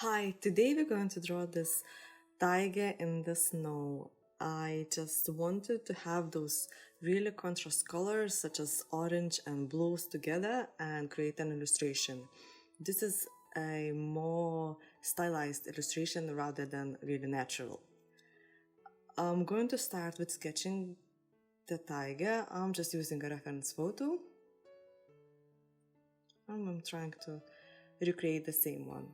Hi, today we're going to draw this tiger in the snow. I just wanted to have those really contrast colors such as orange and blues together and create an illustration. This is a more stylized illustration rather than really natural. I'm going to start with sketching the tiger. I'm just using a reference photo. I'm trying to recreate the same one.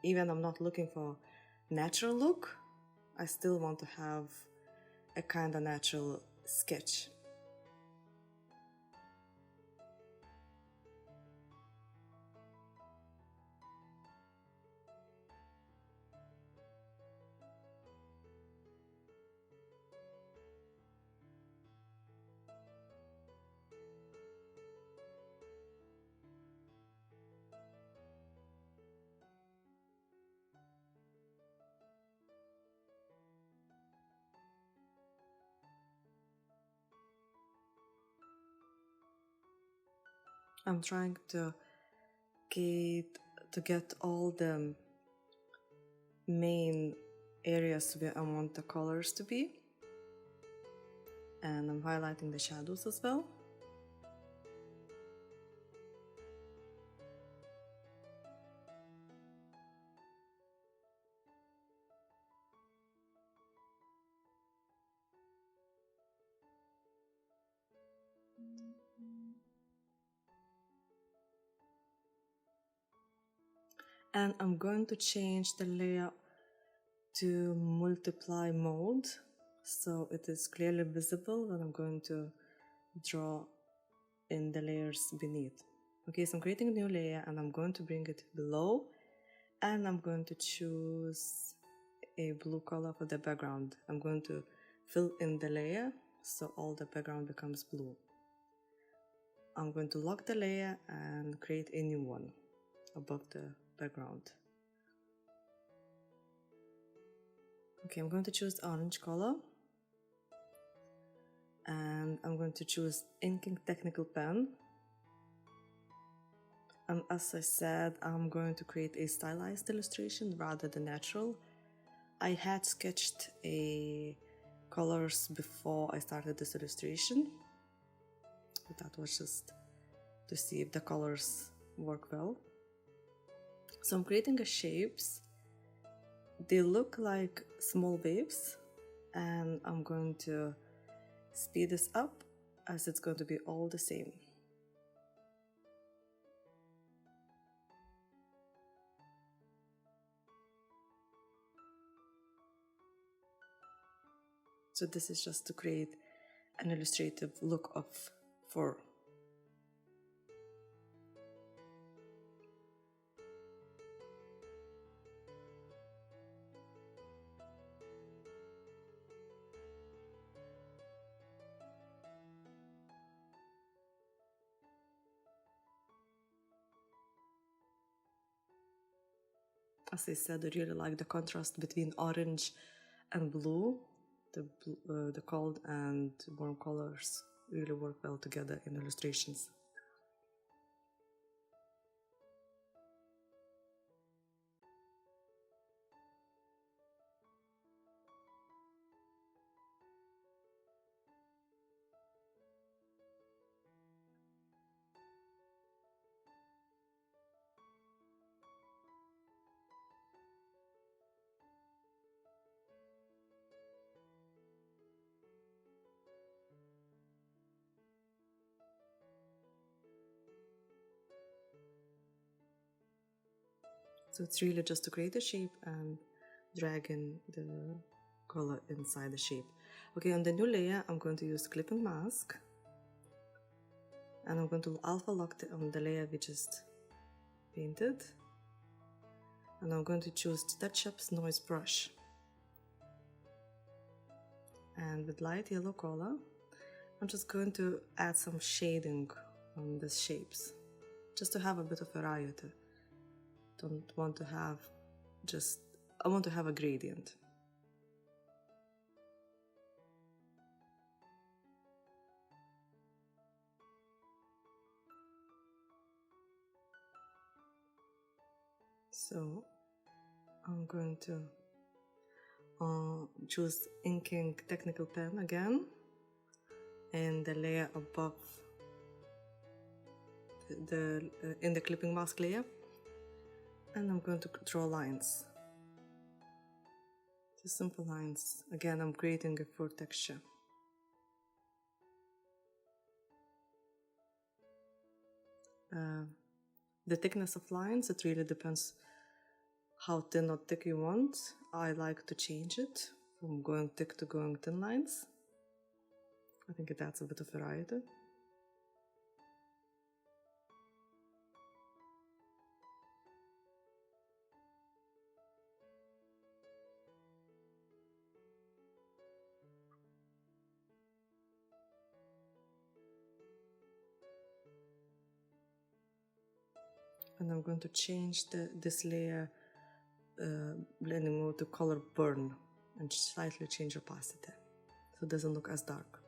Even I'm not looking for natural look, I still want to have a kind of natural sketch. I'm trying to get all the main areas where I want the colors to be, and I'm highlighting the shadows as well. And I'm going to change the layer to multiply mode so it is clearly visible when I'm going to draw in the layers beneath. Okay, so I'm creating a new layer and I'm going to bring it below, and I'm going to choose a blue color for the background. I'm going to fill in the layer so all the background becomes blue. I'm going to lock the layer and create a new one above the background. Okay, I'm going to choose orange color, and I'm going to choose inking technical pen. And as I said, I'm going to create a stylized illustration rather than natural. I had sketched colors before I started this illustration, but that was just to see if the colors work well. So I'm creating shapes. They look like small waves, and I'm going to speed this up as it's going to be all the same. So this is just to create an illustrative look of fur. As I said, I really like the contrast between orange and blue. The cold and warm colors really work well together in illustrations. So it's really just to create a shape and drag in the color inside the shape. Okay, on the new layer, I'm going to use clipping mask, and I'm going to alpha lock on the layer we just painted, and I'm going to choose Touchups Noise brush, and with light yellow color, I'm just going to add some shading on the shapes, just to have a bit of variety. Don't want to have I want to have a gradient. So I'm going to choose inking technical pen again, and the layer above in the clipping mask layer, and I'm going to draw lines, just simple lines. Again, I'm creating a fur texture. The thickness of lines, it really depends how thin or thick you want. I like to change it from going thick to going thin lines. I think it adds a bit of variety. And I'm going to change this layer blending mode to color burn and slightly change opacity so it doesn't look as dark.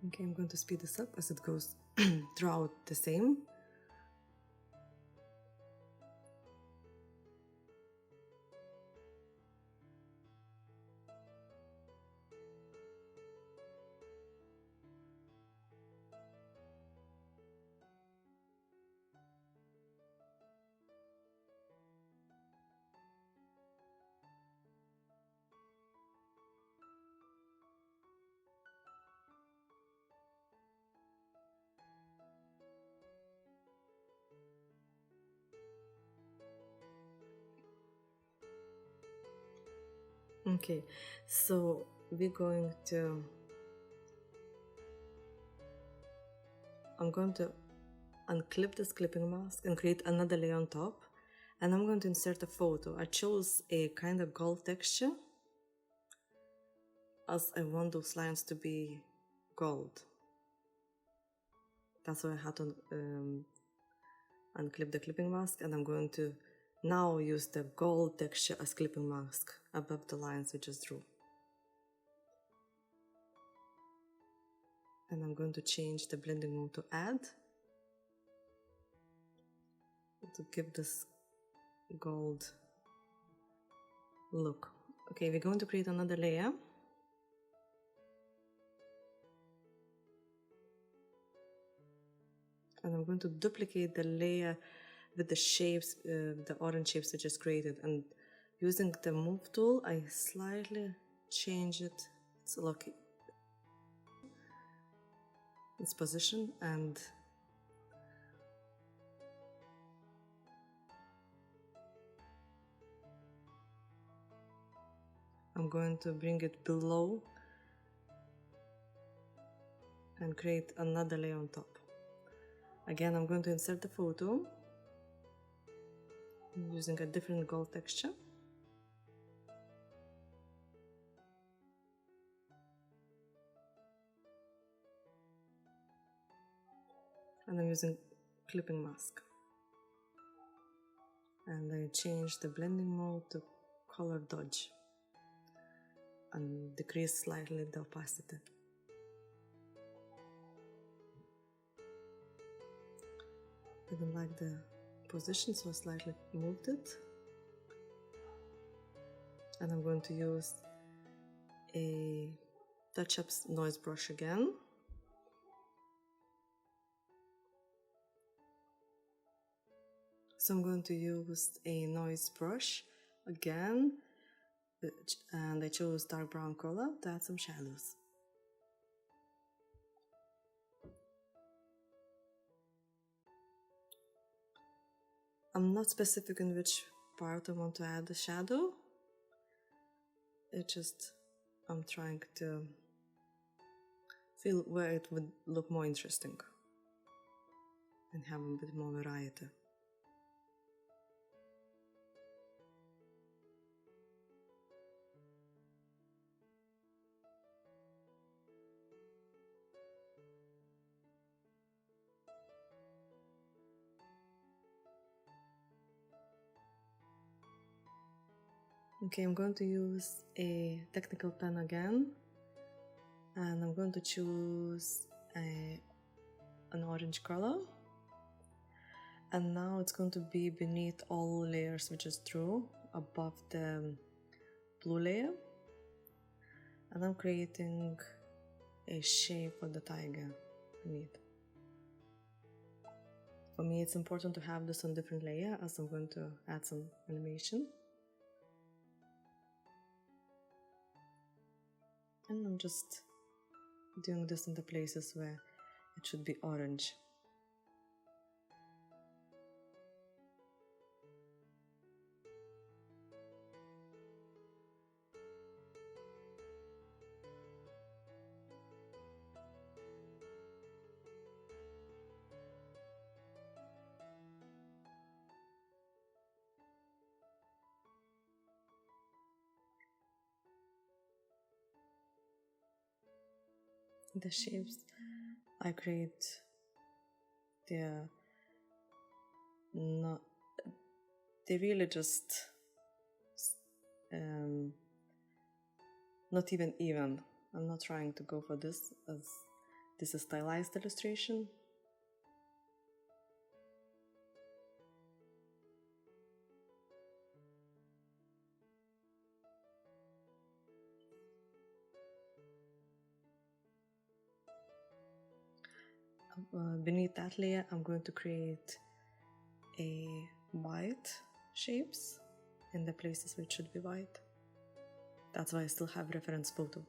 Okay, I'm going to speed this up as it goes throughout the same. Okay, so we're going to, I'm going to unclip this clipping mask and create another layer on top, and I'm going to insert a photo. I chose a kind of gold texture as I want those lines to be gold. That's why I had to unclip the clipping mask, and I'm going to now use the gold texture as clipping mask above the lines we just drew. And I'm going to change the blending mode to add to give this gold look. Okay, we're going to create another layer. And I'm going to duplicate the layer with the shapes, the orange shapes I just created. And using the move tool, I slightly change it. It's lucky. Its position, and I'm going to bring it below and create another layer on top. Again, I'm going to insert the photo using a different gold texture. And I'm using clipping mask. And I change the blending mode to color dodge and decrease slightly the opacity. I didn't like the position, so I slightly moved it. And I'm going to use a Touchups Noise brush again. So I'm going to use a noise brush again, and I chose dark brown color to add some shadows. I'm not specific in which part I want to add the shadow. It's just I'm trying to feel where it would look more interesting and have a bit more variety. Okay, I'm going to use a technical pen again, and I'm going to choose an orange color, And now it's going to be beneath all layers, which is true, above the blue layer. And I'm creating a shape for the tiger beneath. For me, it's important to have this on different layer as I'm going to add some animation. And I'm just doing this in the places where it should be orange. The shapes I create, they're really just not even. I'm not trying to go for this as this is stylized illustration. Beneath that layer, I'm going to create a white shapes in the places where it should be white. That's why I still have reference photo.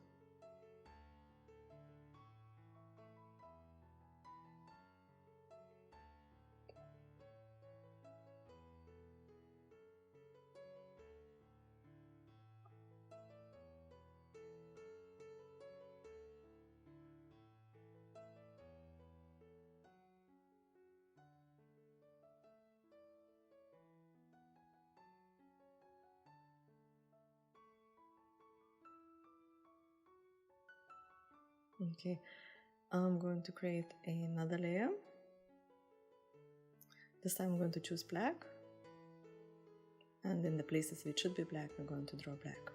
Okay, I'm going to create another layer. This time I'm going to choose black, and in the places which should be black, I'm going to draw black.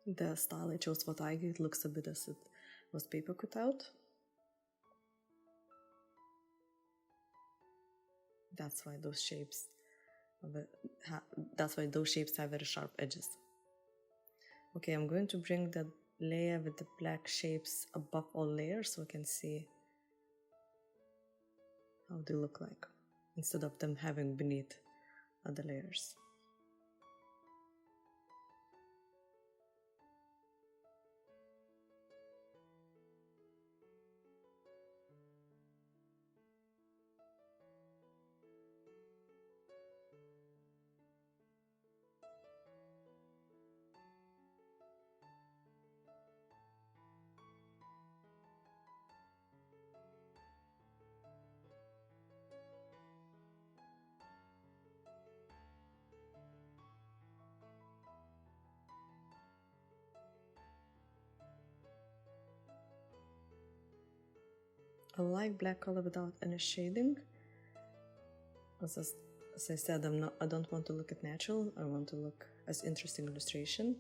The style I chose for tiger, it looks a bit as it was paper cut out. That's why those shapes have very sharp edges. Okay, I'm going to bring the layer with the black shapes above all layers so I can see how they look like instead of them having beneath other layers. I like black color without any shading. As I said, I don't want to look at natural. I want to look as interesting illustration,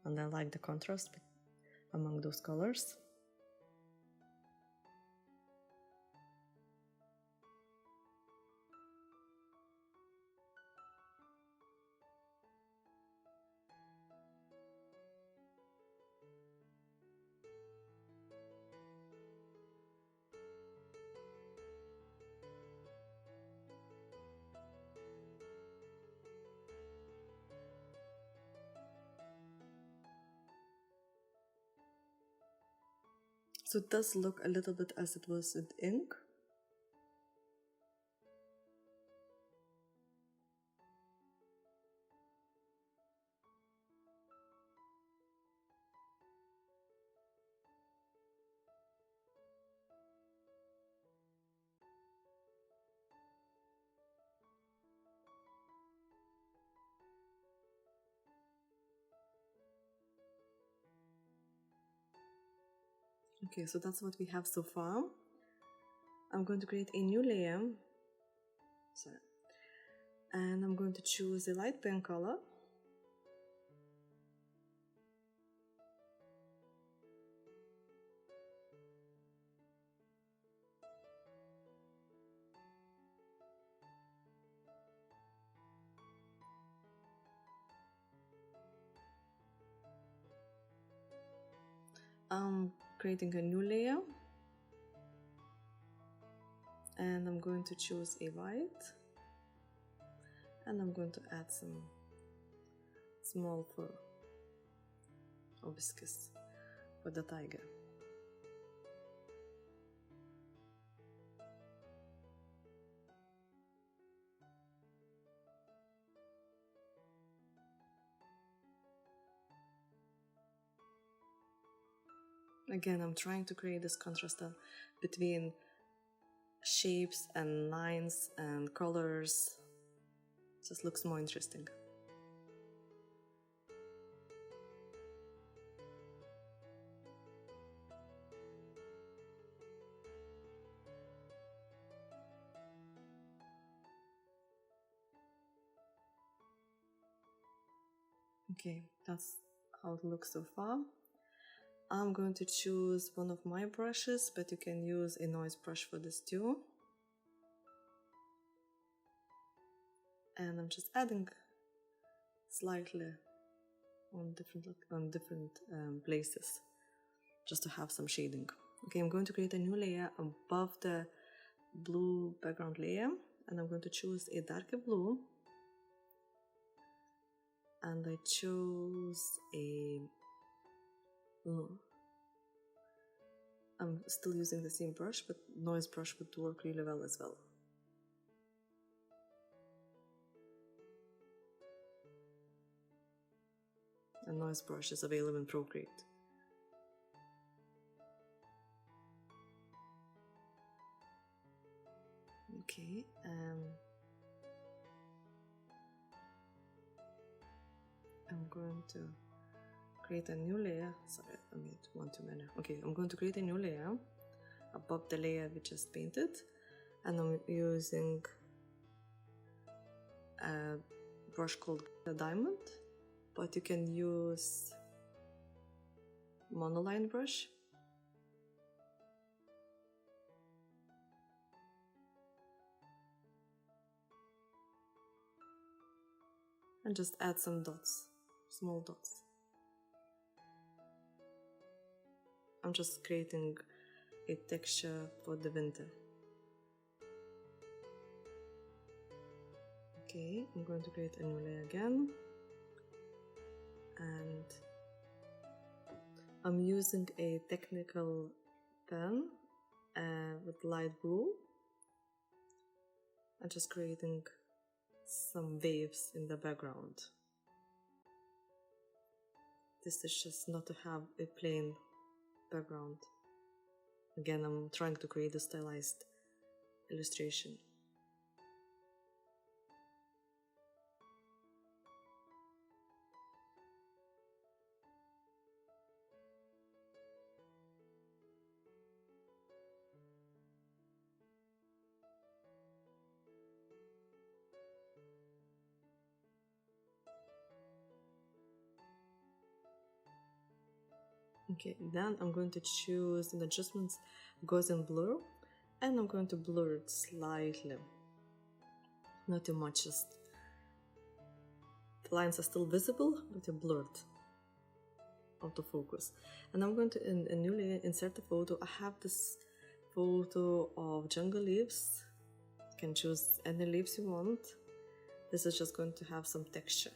and I like the contrast among those colors. So it does look a little bit as it was with ink. Okay, so that's what we have so far. I'm going to create a new layer sorry. And I'm going to choose a light pink color. I'm creating a new layer, and I'm going to choose a white, and I'm going to add some small fur hibiscus for the tiger. Again, I'm trying to create this contrast between shapes and lines and colors. It just looks more interesting. Okay, that's how it looks so far. I'm going to choose one of my brushes, but you can use a noise brush for this too. And I'm just adding slightly on different places, just to have some shading. Okay, I'm going to create a new layer above the blue background layer, and I'm going to choose a darker blue, and I choose a I'm still using the same brush, but noise brush would work really well as well. A noise brush is available in Procreate. Okay, I'm going to create a new layer. Sorry, I made one too many. Okay, I'm going to create a new layer above the layer we just painted, and I'm using a brush called a diamond, but you can use monoline brush. And just add some dots, small dots. I'm just creating a texture for the winter. Okay, I'm going to create a new layer again. And I'm using a technical pen with light blue. I'm just creating some waves in the background. This is just not to have a plain background. Again, I'm trying to create a stylized illustration. Okay, then I'm going to choose in adjustments Gaussian blur, and I'm going to blur it slightly, not too much, just the lines are still visible but they're blurred, out of focus. And I'm going to in a new layer insert a photo. I have this photo of jungle leaves. You can choose any leaves you want. This is just going to have some texture.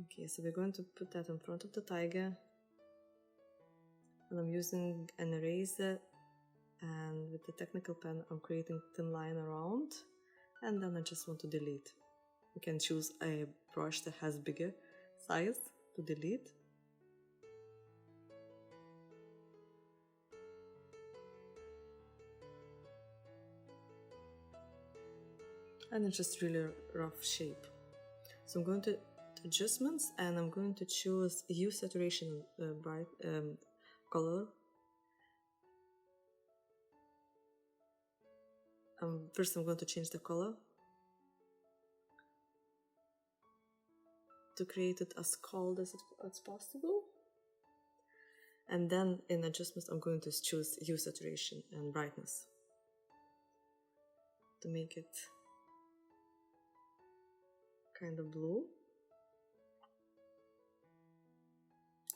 Okay, so we're going to put that in front of the tiger, and I'm using an eraser, and with the technical pen I'm creating thin line around, and then I just want to delete. You can choose a brush that has bigger size to delete. And it's just really rough shape. So I'm going to adjustments, and I'm going to choose hue saturation bright color. first I'm going to change the color to create it as cold as possible. And then in adjustments, I'm going to choose hue, saturation, and brightness to make it kind of blue.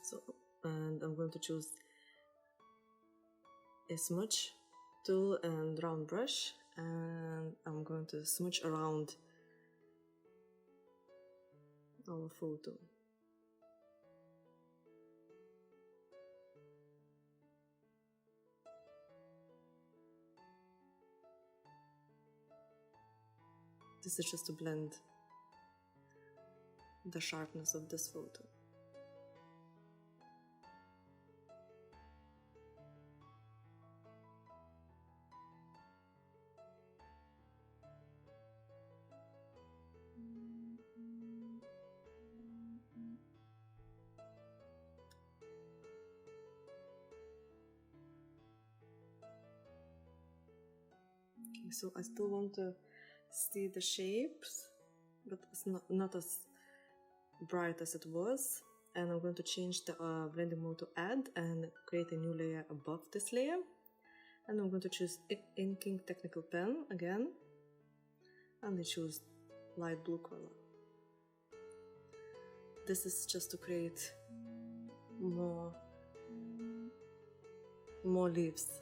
So, and I'm going to choose a smudge tool and round brush, and I'm going to smudge around our photo. This is just to blend the sharpness of this photo. Okay, so I still want to see the shapes, but it's not as bright as it was. And I'm going to change the blending mode to add and create a new layer above this layer. And I'm going to choose inking technical pen again, and I choose light blue color. This is just to create more leaves.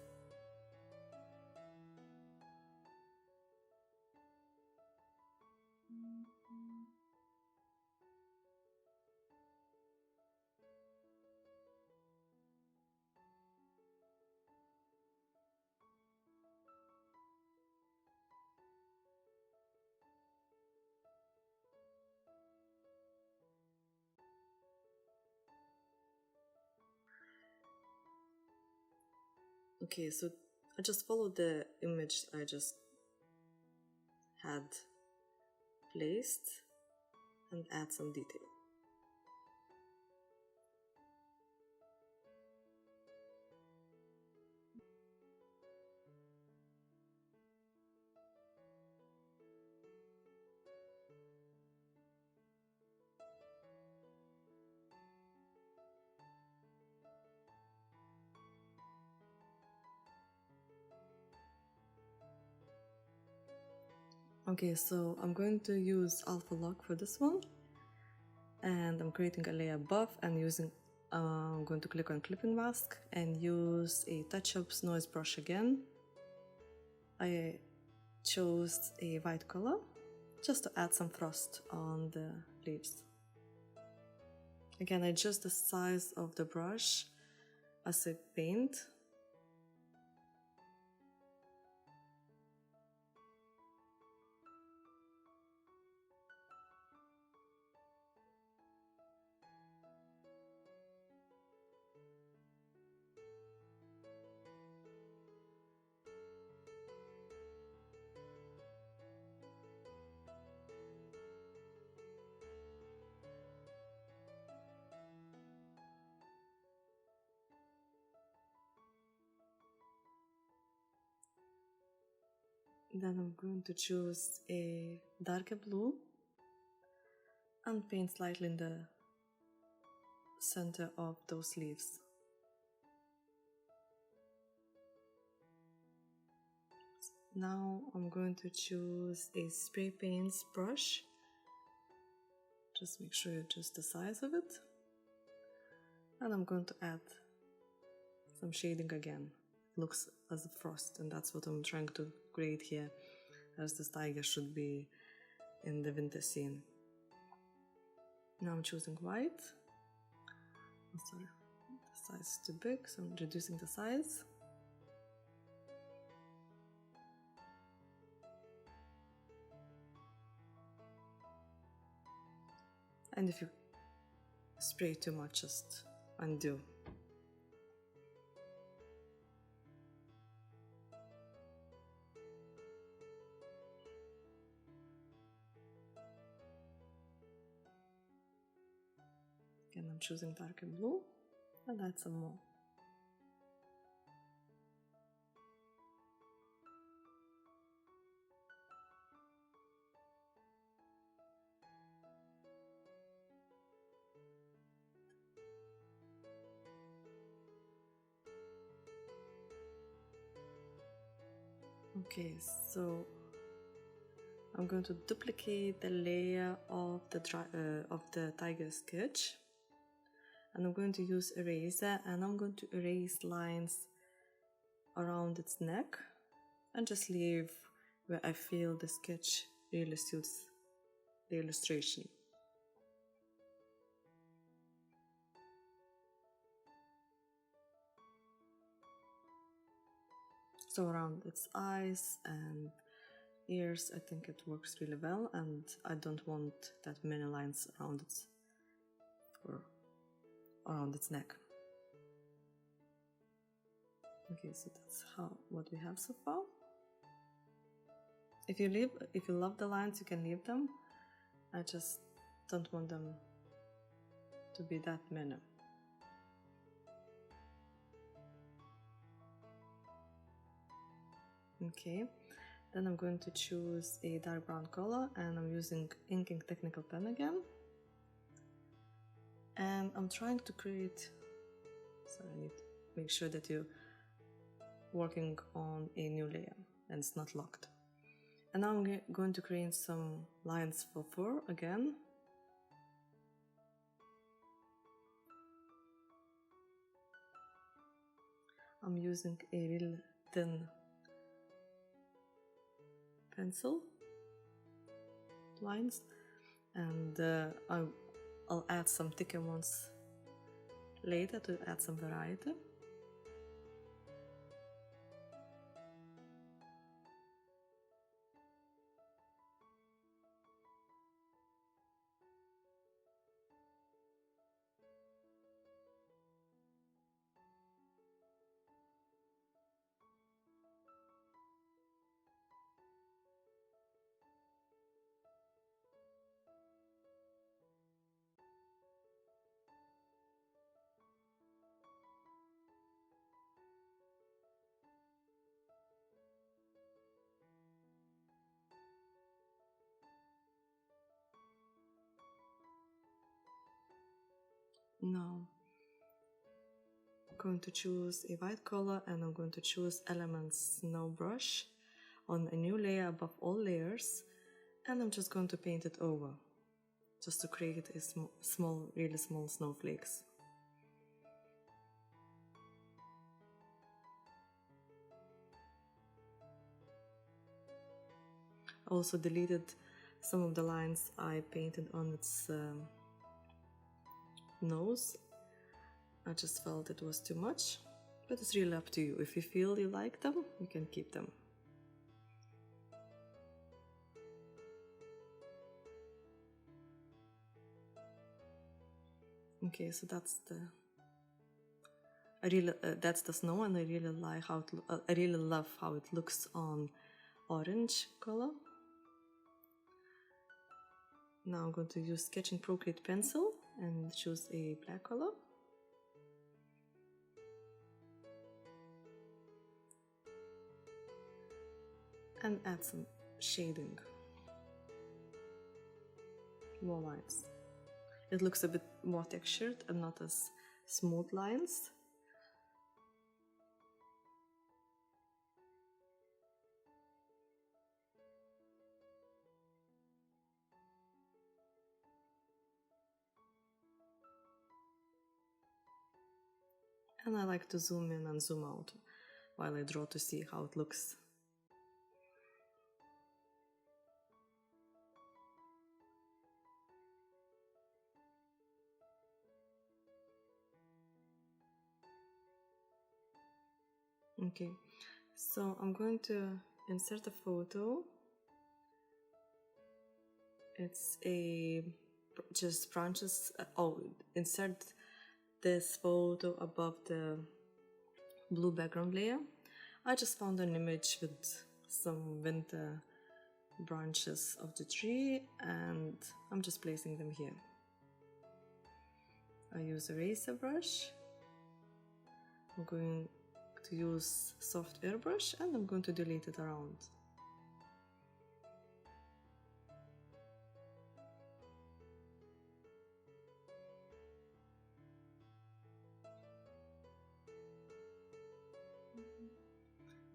Okay, so I just followed the image I just had placed and add some detail. Okay, so I'm going to use Alpha Lock for this one, and I'm creating a layer above and using I'm going to click on clipping mask and use a Touchups Noise brush again. I chose a white color just to add some frost on the leaves. Again, I adjust the size of the brush as I paint. Then I'm going to choose a darker blue and paint slightly in the center of those leaves. Now I'm going to choose a Spraypaints brush. Just make sure you adjust the size of it. And I'm going to add some shading again. It looks as a frost, and that's what I'm trying to create here, as this tiger should be in the winter scene. Now I'm choosing white. Oh, sorry, the size is too big, so I'm reducing the size. And if you spray too much, just undo. Again, I'm choosing darker blue and add some more. . Okay, so I'm going to duplicate the layer of the tiger sketch, and I'm going to use eraser, and I'm going to erase lines around its neck and just leave where I feel the sketch really suits the illustration. So around its eyes and ears, I think it works really well, and I don't want that many lines around its neck. Okay, so that's what we have so far. If you love the lines, you can leave them. I just don't want them to be that many. Okay, then I'm going to choose a dark brown color, and I'm using inking technical pen again. And I'm trying to create, so I need to make sure that you're working on a new layer and it's not locked. And now I'm going to create some lines for fur again. I'm using a real thin pencil lines, and I'll add some thicker ones later to add some variety. Now I'm going to choose a white color, and I'm going to choose Elements Snow Brush on a new layer above all layers, and I'm just going to paint it over just to create a really small snowflakes. I also deleted some of the lines I painted on its nose. I just felt it was too much, but it's really up to you. If you feel you like them, you can keep them. Okay, so that's that's the snow, and I really like how I really love how it looks on orange color. Now I'm going to use Sketching Procreate pencil and choose a black color. And add some shading. More lines. It looks a bit more textured and not as smooth lines. And I like to zoom in and zoom out while I draw to see how it looks. Okay, so I'm going to insert a photo. It's just branches. Insert this photo above the blue background layer. I just found an image with some winter branches of the tree, and I'm just placing them here. I use a eraser brush. I'm going to use soft airbrush, and I'm going to delete it around.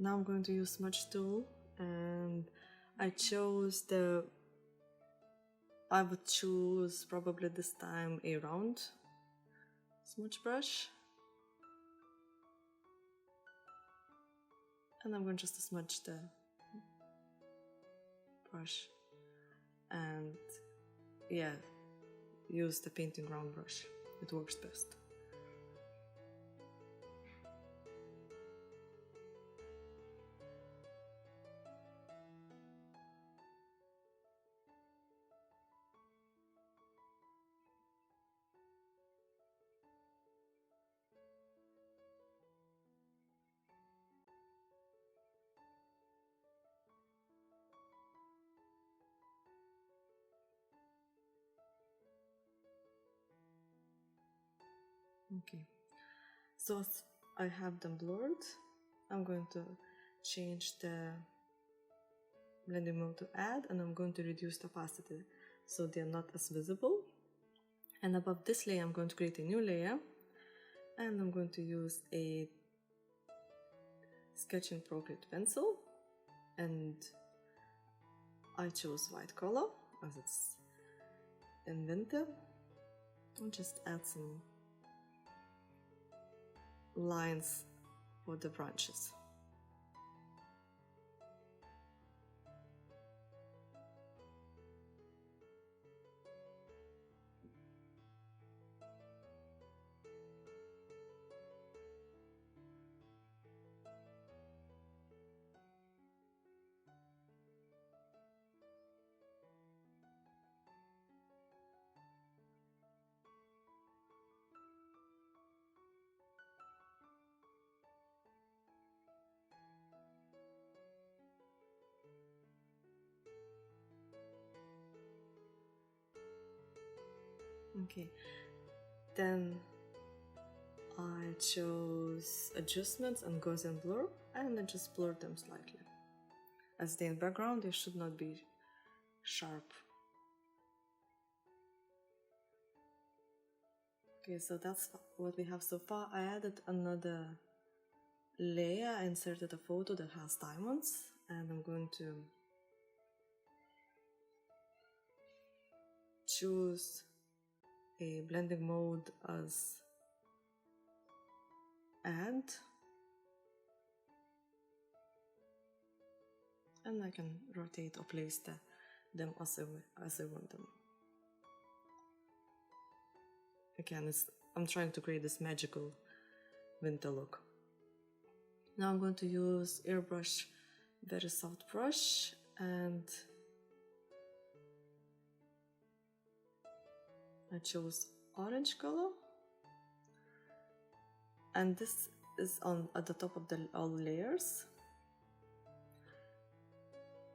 Now I'm going to use smudge tool, and I would choose probably this time a round smudge brush. And I'm going just to smudge the brush and yeah, use the painting round brush. It works best. Okay, so as I have them blurred, I'm going to change the blending mode to add, and I'm going to reduce the opacity so they're not as visible. And above this layer, I'm going to create a new layer, and I'm going to use a sketching Procreate pencil, and I chose white color as it's in winter. I'll just add some lines for the branches. Okay, then I chose adjustments and Gaussian blur, and I just blurred them slightly. As they're in background, they should not be sharp. Okay, so that's what we have so far. I added another layer. I inserted a photo that has diamonds, and I'm going to choose a blending mode as add, and I can rotate or place them as I want them. Again, I'm trying to create this magical winter look. Now I'm going to use airbrush, very soft brush, and I chose orange color, and this is at the top of all layers,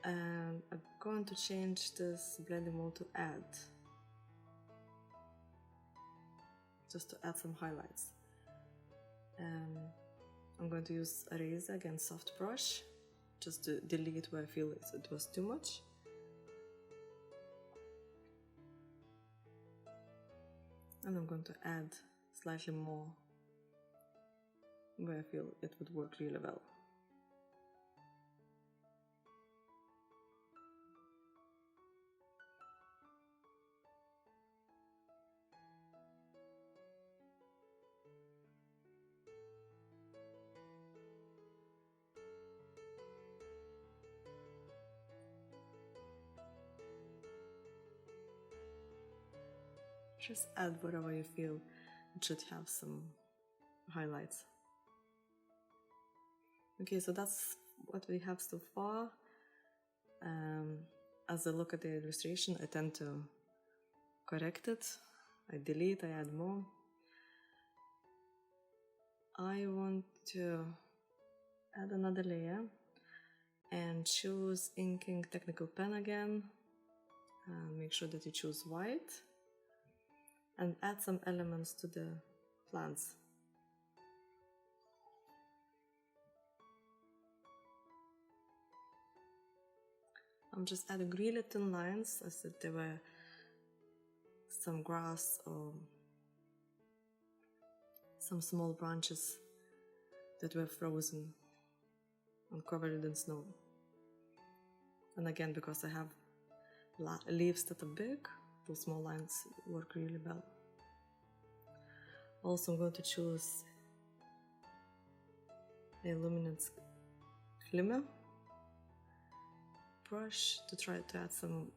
and I'm going to change this blending mode to add, just to add some highlights. And I'm going to use eraser, again soft brush, just to delete where I feel it was too much. And I'm going to add slightly more where I feel it would work really well. Just add whatever you feel it should have some highlights. Okay, so that's what we have so far. As I look at the illustration, I tend to correct it. I delete, I add more. I want to add another layer and choose inking technical pen again. Make sure that you choose white and add some elements to the plants. I'm just adding really thin lines as if there were some grass or some small branches that were frozen and cover it in snow. And again, because I have leaves that are big, those small lines work really well. Also, I'm going to choose a luminance glimmer brush to try to add some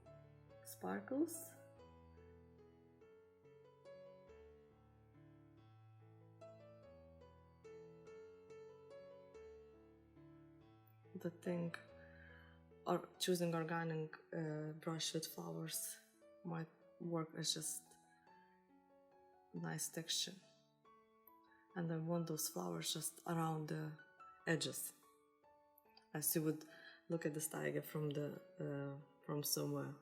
sparkles. The thing, or choosing organic brush with flowers might work as just nice texture. And I want those flowers just around the edges, as you would look at this tiger from somewhere.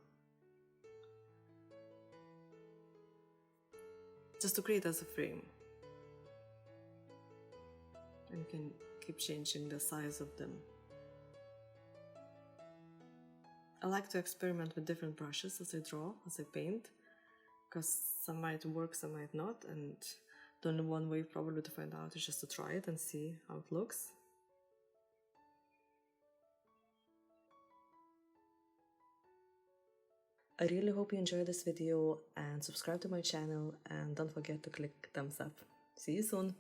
Just to create as a frame. And you can keep changing the size of them. I like to experiment with different brushes as I draw, as I paint, because some might work, some might not, and the only one way probably to find out is just to try it and see how it looks. I really hope you enjoyed this video and subscribe to my channel, and don't forget to click thumbs up. See you soon!